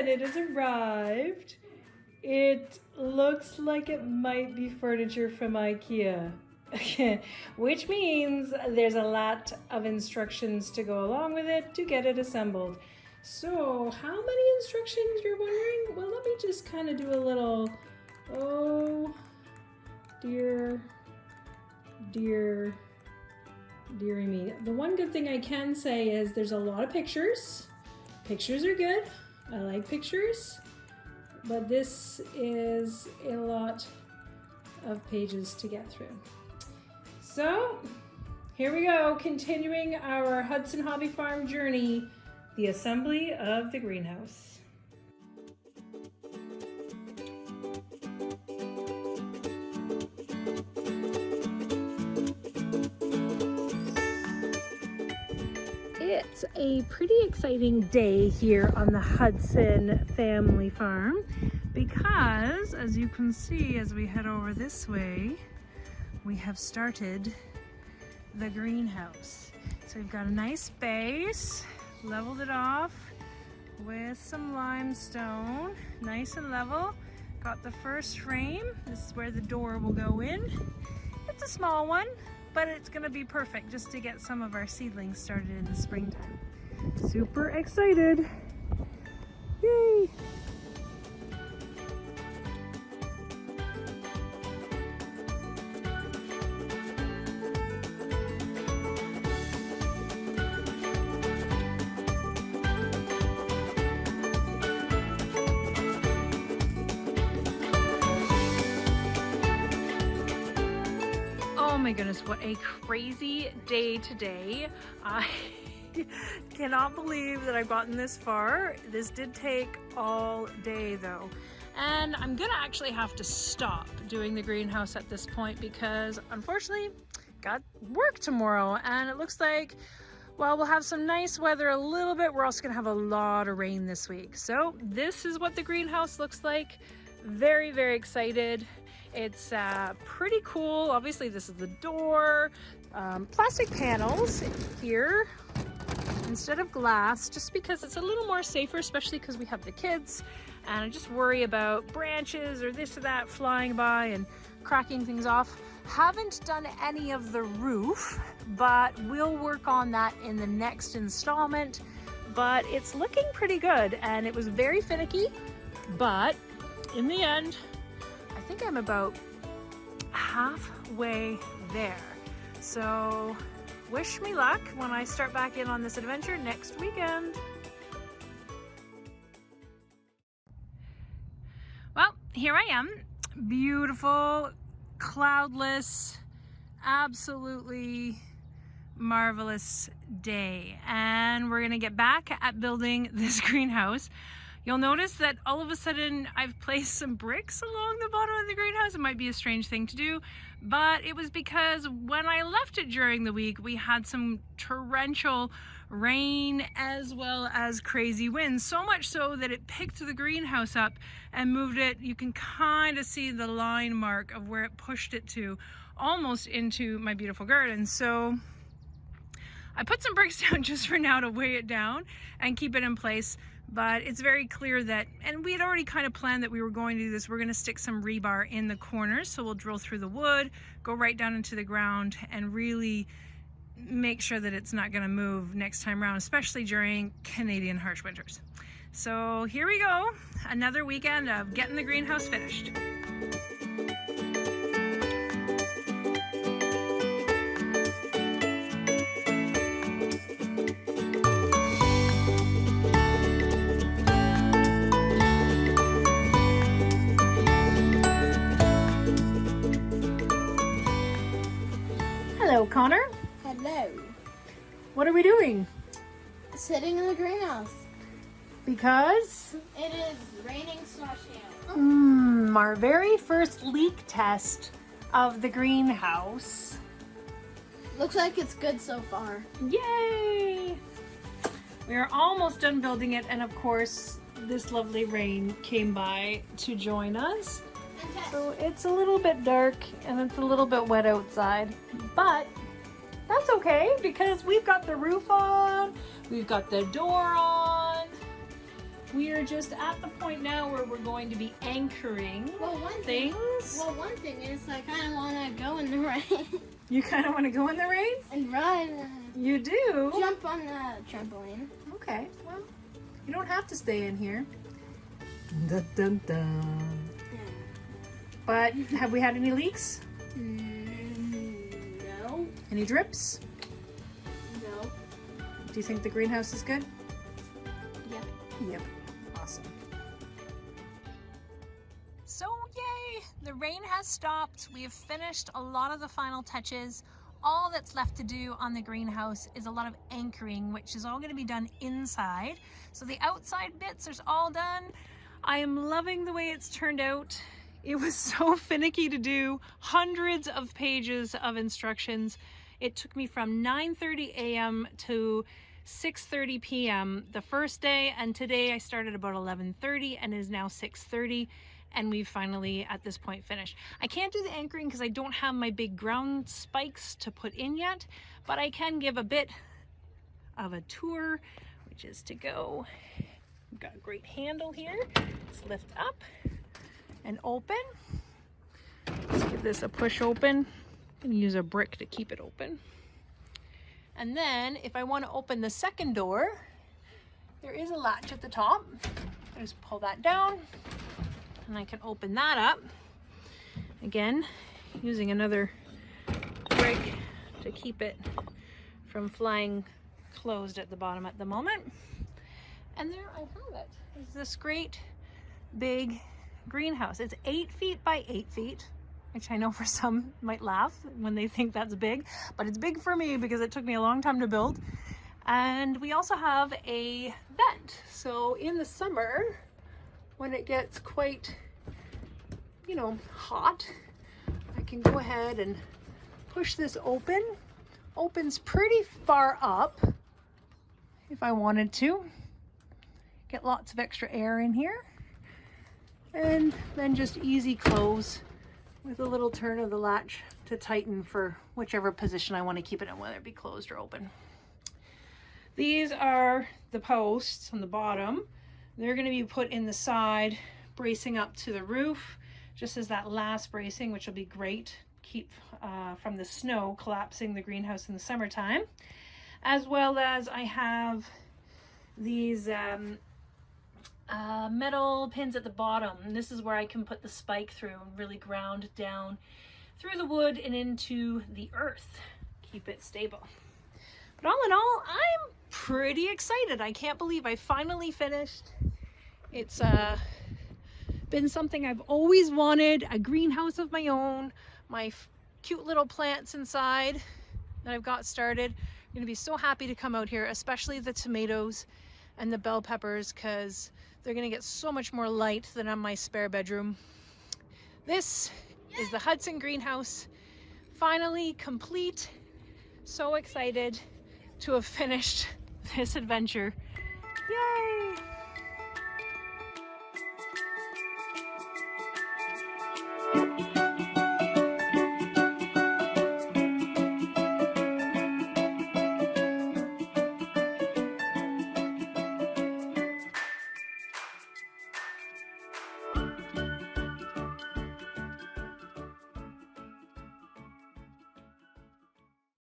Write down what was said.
and it has arrived. It looks like it might be furniture from IKEA, which means there's a lot of instructions to go along with it to get it assembled. So how many instructions, you're wondering? Well, let me just kind of do a little, oh dear, dearie me. The one good thing I can say is there's a lot of pictures. Pictures are good. I like pictures. But this is a lot of pages to get through. So here we go, continuing our Hudson Hobby Farm journey, the assembly of the greenhouse. It's a pretty exciting day here on the Hudson family farm because, as you can see as we head over this way, we have started the greenhouse. So we've got a nice base, leveled it off with some limestone, nice and level. Got the first frame. This is where the door will go in. It's a small one, but it's gonna be perfect just to get some of our seedlings started in the springtime. Super excited. Yay! Oh my goodness, what a crazy day today. I cannot believe that I've gotten this far. This did take all day though. And I'm gonna actually have to stop doing the greenhouse at this point because unfortunately got work tomorrow and it looks like, well, we'll have some nice weather a little bit. We're also gonna have a lot of rain this week. So this is what the greenhouse looks like. Very, very excited. It's pretty cool. Obviously this is the door, plastic panels here instead of glass, just because it's a little more safer, especially because we have the kids and I just worry about branches or this or that flying by and cracking things off. Haven't done any of the roof, but we'll work on that in the next installment. But it's looking pretty good and it was very finicky, but in the end, I think I'm about halfway there. So wish me luck when I start back in on this adventure next weekend. Well, here I am. Beautiful, cloudless, absolutely marvelous day. And we're gonna get back at building this greenhouse. You'll notice that all of a sudden I've placed some bricks along the bottom of the greenhouse. It might be a strange thing to do, but it was because when I left it during the week, we had some torrential rain as well as crazy winds, so much so that it picked the greenhouse up and moved it. You can kind of see the line mark of where it pushed it to, almost into my beautiful garden. So I put some bricks down just for now to weigh it down and keep it in place. But it's very clear that, and we had already kind of planned that we were going to do this, we're going to stick some rebar in the corners. So we'll drill through the wood, go right down into the ground and really make sure that it's not going to move next time around, especially during Canadian harsh winters. So here we go, another weekend of getting the greenhouse finished. Hello, Connor. Hello. What are we doing? Sitting in the greenhouse. Because? It is raining hail. Our very first leak test of the greenhouse. Looks like it's good so far. Yay! We are almost done building it, and of course, this lovely rain came by to join us. So it's a little bit dark and it's a little bit wet outside, but that's okay because we've got the roof on, we've got the door on, we are just at the point now where we're going to be anchoring things. One thing is I kind of want to go in the rain. You kind of want to go in the rain? And run. You do? Jump on the trampoline. Okay, well, you don't have to stay in here. Dun, dun, dun. Yeah. But have we had any leaks? No. Any drips? No. Do you think the greenhouse is good? Yep. Yep. Awesome. So yay! The rain has stopped. We have finished a lot of the final touches. All that's left to do on the greenhouse is a lot of anchoring, which is all going to be done inside. So the outside bits are all done. I am loving the way it's turned out. It was so finicky to do, hundreds of pages of instructions. It took me from 9:30 a.m. to 6:30 p.m. the first day, and today I started about 11:30 and it is now 6:30, and we've finally at this point finished. I can't do the anchoring because I don't have my big ground spikes to put in yet, but I can give a bit of a tour, which is to go. We've got a great handle here. Let's lift up and open. Let's give this a push open and use a brick to keep it open. And then if I want to open the second door, there is a latch at the top. I just pull that down and I can open that up. Again, using another brick to keep it from flying closed at the bottom at the moment. And there I have it. It's this great big greenhouse. It's 8 feet by 8 feet, which I know for some might laugh when they think that's big, but it's big for me because it took me a long time to build. And we also have a vent. So in the summer, when it gets quite, you know, hot, I can go ahead and push this open. Opens pretty far up if I wanted to. Get lots of extra air in here. And then just easy close with a little turn of the latch to tighten for whichever position I want to keep it in, whether it be closed or open. These are the posts on the bottom. They're going to be put in the side, bracing up to the roof, just as that last bracing, which will be great. Keep from the snow collapsing the greenhouse in the summertime. As well as I have these metal pins at the bottom. And this is where I can put the spike through and really ground down through the wood and into the earth. Keep it stable. But all in all, I'm pretty excited. I can't believe I finally finished. It's been something I've always wanted, a greenhouse of my own, my cute little plants inside that I've got started. I'm gonna be so happy to come out here, especially the tomatoes and the bell peppers, because they're gonna get so much more light than on my spare bedroom. This is the Hudson greenhouse, finally complete. So excited to have finished this adventure. Yay!